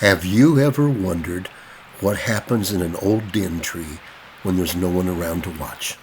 Have you ever wondered what happens in an old den tree when there's no one around to watch?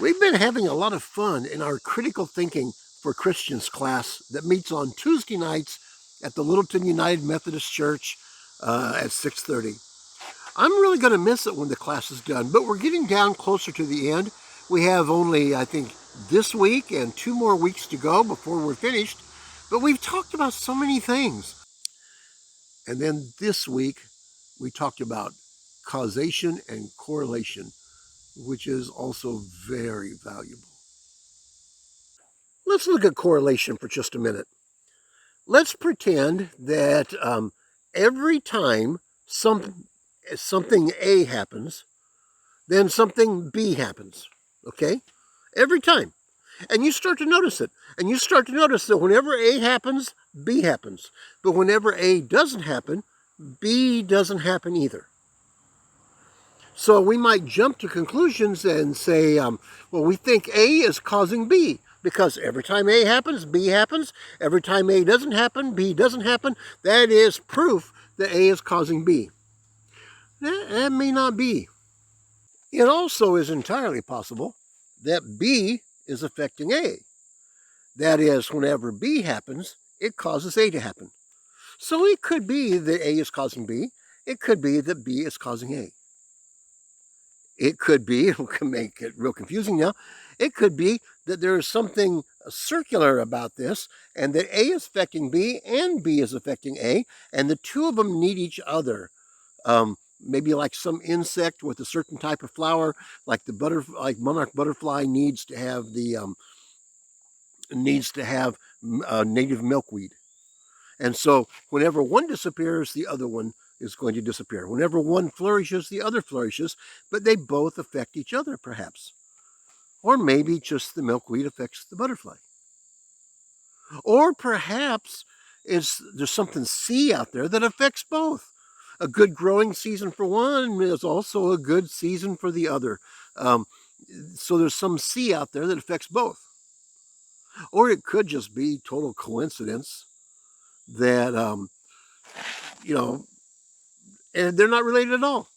We've been having a lot of fun in our Critical Thinking for Christians class that meets on Tuesday nights at the Littleton United Methodist Church at 6:30. I'm really going to miss it when the class is done, but we're getting down closer to the end. We have only, I think, this week and 2 more weeks to go before we're finished, but we've talked about so many things. And then this week, we talked about causation and correlation, which is also very valuable. Let's look at correlation for just a minute. Let's pretend that every time something A happens, then something B happens, okay? Every time. And you start to notice it. And you start to notice that whenever A happens, B happens. But whenever A doesn't happen, B doesn't happen either. So we might jump to conclusions and say, well, we think A is causing B because every time A happens, B happens. Every time A doesn't happen, B doesn't happen. That is proof that A is causing B. That may not be. It also is entirely possible that B is affecting A. That is, whenever B happens, it causes A to happen. So it could be that A is causing B. It could be that B is causing A. It could be, we can make it real confusing now, it could be that there is something circular about this and that A is affecting B and B is affecting A, and the two of them need each other. Maybe like some insect with a certain type of flower, like like monarch butterfly needs to have native milkweed. And so whenever one disappears, the other one is going to disappear. Whenever one flourishes, the other flourishes, but they both affect each other, perhaps. Or maybe just the milkweed affects the butterfly. Or perhaps there's something C out there that affects both. A good growing season for one is also a good season for the other. So there's some C out there that affects both. Or it could just be total coincidence that, and they're not related at all.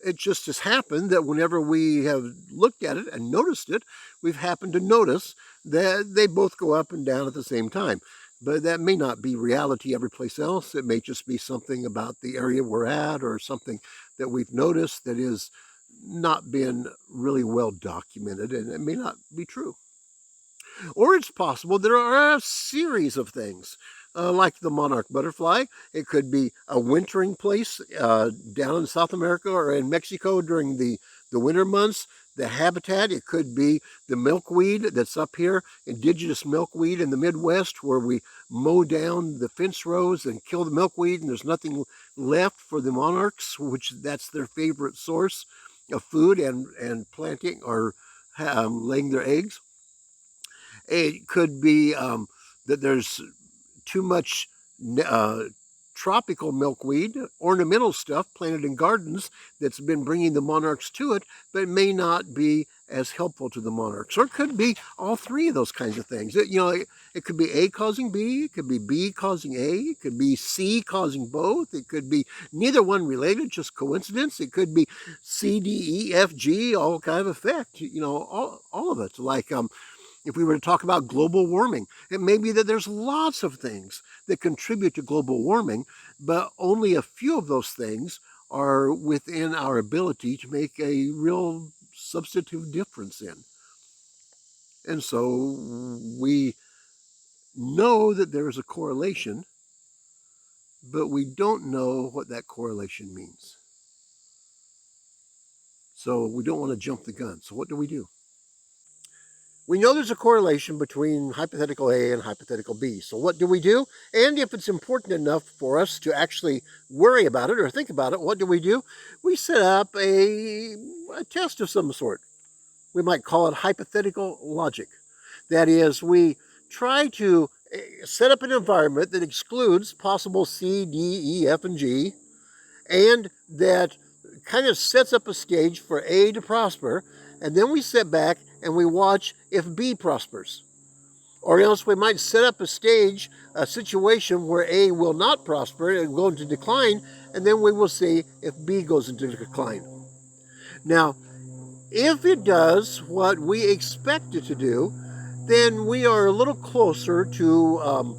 It just has happened that whenever we have looked at it and noticed it, we've happened to notice that they both go up and down at the same time. But that may not be reality every place else. It may just be something about the area we're at or something that we've noticed that is not been really well documented, and it may not be true. Or it's possible there are a series of things. Like the monarch butterfly, it could be a wintering place down in South America or in Mexico during the winter months. The habitat, it could be the milkweed that's up here, indigenous milkweed in the Midwest, where we mow down the fence rows and kill the milkweed, and there's nothing left for the monarchs, which that's their favorite source of food and planting or laying their eggs. It could be that there's too much tropical milkweed, ornamental stuff planted in gardens that's been bringing the monarchs to it, but it may not be as helpful to the monarchs. Or it could be all three of those kinds of things. It could be A causing B, it could be B causing A, it could be C causing both, it could be neither one related, just coincidence. It could be C, D, E, F, G, all kind of effect. All of it. Like if we were to talk about global warming, it may be that there's lots of things that contribute to global warming, but only a few of those things are within our ability to make a real substantive difference in. And so we know that there is a correlation, but we don't know what that correlation means. So we don't want to jump the gun. So what do? We know there's a correlation between hypothetical A and hypothetical B. So what do? And if it's important enough for us to actually worry about it or think about it, what do? We set up a test of some sort. We might call it hypothetical logic. That is, we try to set up an environment that excludes possible C, D, E, F, and G, and that kind of sets up a stage for A to prosper, and then we sit back and we watch if B prospers. Or else we might set up a situation where A will not prosper and go into decline, and then we will see if B goes into decline. Now, if it does what we expect it to do, then we are a little closer to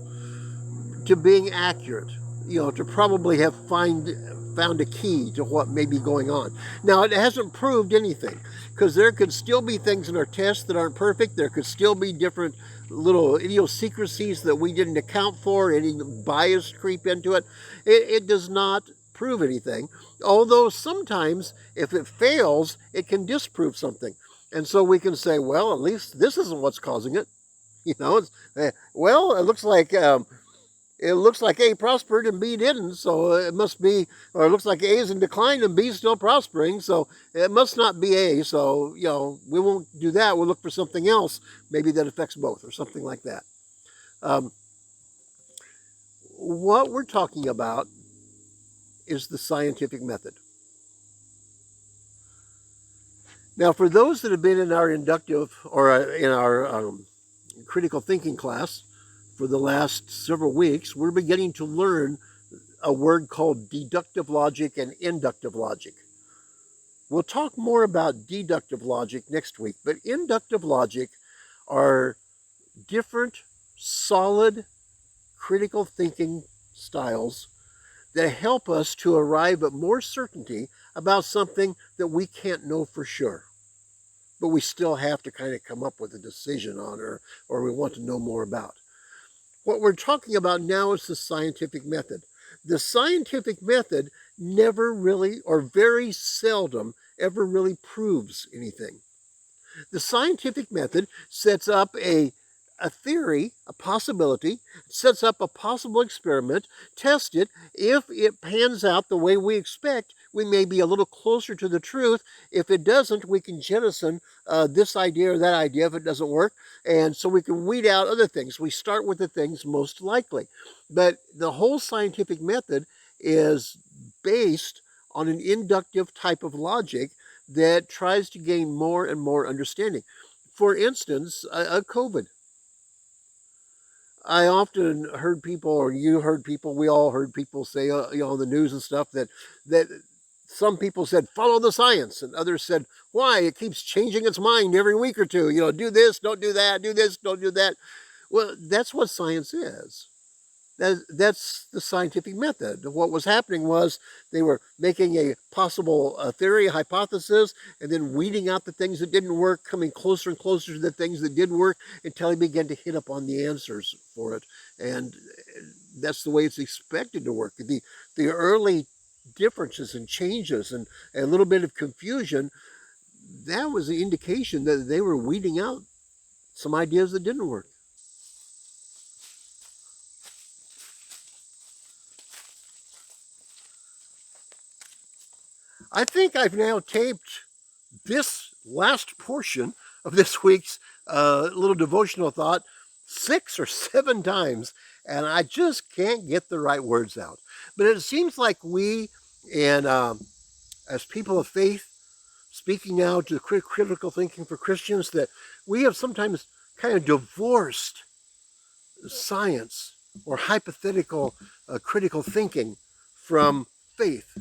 being accurate, to probably have found a key to what may be going on. Now, it hasn't proved anything, because there could still be things in our tests that aren't perfect. There could still be different little idiosyncrasies that we didn't account for, any bias creep into it. It does not prove anything, although sometimes if it fails, it can disprove something. And so we can say, well, at least this isn't what's causing it. It looks like A prospered and B didn't, so it must be, or it looks like A is in decline and B is still prospering, so it must not be A. So, we won't do that. We'll look for something else, maybe that affects both or something like that. What we're talking about is the scientific method. Now, for those that have been in our inductive or in our critical thinking class for the last several weeks, we're beginning to learn a word called deductive logic and inductive logic. We'll talk more about deductive logic next week, but inductive logic are different, solid, critical thinking styles that help us to arrive at more certainty about something that we can't know for sure, but we still have to kind of come up with a decision on, or we want to know more about. What we're talking about now is the scientific method. The scientific method never really, or very seldom, ever really proves anything. The scientific method sets up a theory, a possibility, sets up a possible experiment, tests it. If it pans out the way we expect, we may be a little closer to the truth. If it doesn't, we can jettison this idea or that idea if it doesn't work. And so we can weed out other things. We start with the things most likely. But the whole scientific method is based on an inductive type of logic that tries to gain more and more understanding. For instance, COVID. I often heard people, or you heard people, we all heard people say, on the news and stuff that some people said, follow the science, and others said, why? It keeps changing its mind every week or two. Do this, don't do that, do this, don't do that. Well, that's what science is. That's the scientific method. What was happening was they were making a possible theory, a hypothesis, and then weeding out the things that didn't work, coming closer and closer to the things that did work until they began to hit upon the answers for it. And that's the way it's expected to work. The early differences and changes and a little bit of confusion, that was the indication that they were weeding out some ideas that didn't work. I think I've now taped this last portion of this week's little devotional thought 6 or 7 times, and I just can't get the right words out. But it seems like we, and as people of faith, speaking out to critical thinking for Christians, that we have sometimes kind of divorced science or hypothetical critical thinking from faith.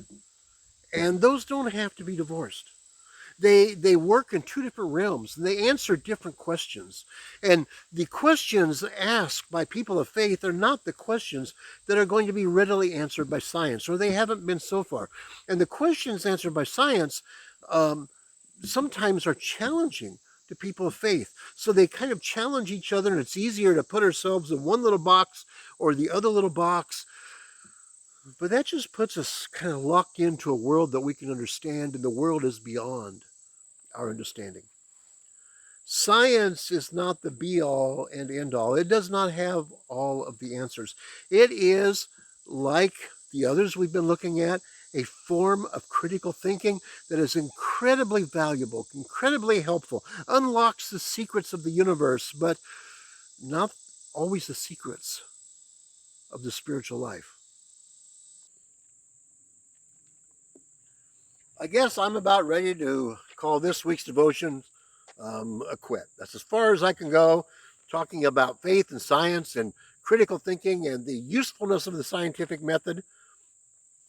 And those don't have to be divorced. They work in two different realms, and they answer different questions. And the questions asked by people of faith are not the questions that are going to be readily answered by science, or they haven't been so far. And the questions answered by science sometimes are challenging to people of faith. So they kind of challenge each other, and it's easier to put ourselves in one little box or the other little box. But that just puts us kind of locked into a world that we can understand, and the world is beyond our understanding. Science is not the be all and end all. It does not have all of the answers. It is, like the others we've been looking at, a form of critical thinking that is incredibly valuable, incredibly helpful, unlocks the secrets of the universe, but not always the secrets of the spiritual life. I guess I'm about ready to call this week's devotion a quit. That's as far as I can go, talking about faith and science and critical thinking and the usefulness of the scientific method,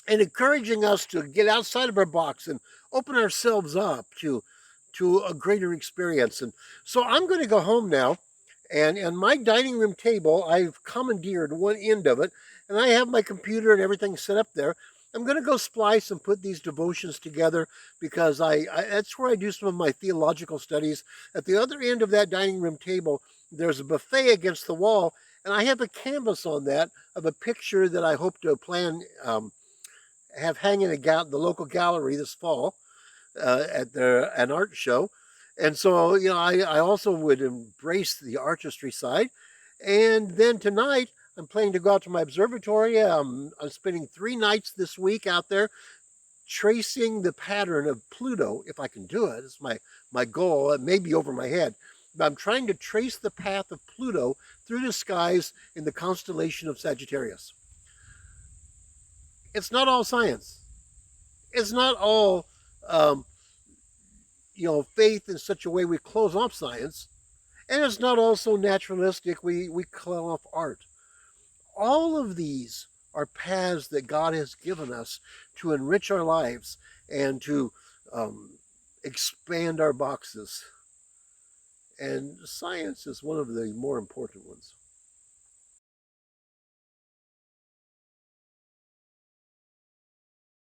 and encouraging us to get outside of our box and open ourselves up to a greater experience. And so I'm going to go home now, and my dining room table, I've commandeered one end of it, and I have my computer and everything set up there. I'm going to go splice and put these devotions together, because I that's where I do some of my theological studies. At the other end of that dining room table, there's a buffet against the wall, and I have a canvas on that of a picture that I hope to have hang in the local gallery this fall at an art show. And so, I also would embrace the artistry side. And then tonight, I'm planning to go out to my observatory. I'm spending 3 nights this week out there tracing the pattern of Pluto, if I can do it. It's my goal. It may be over my head. But I'm trying to trace the path of Pluto through the skies in the constellation of Sagittarius. It's not all science. It's not all um, faith in such a way we close off science, and it's not also naturalistic. We close off art. All of these are paths that God has given us to enrich our lives and to um, expand our boxes. And science is one of the more important ones.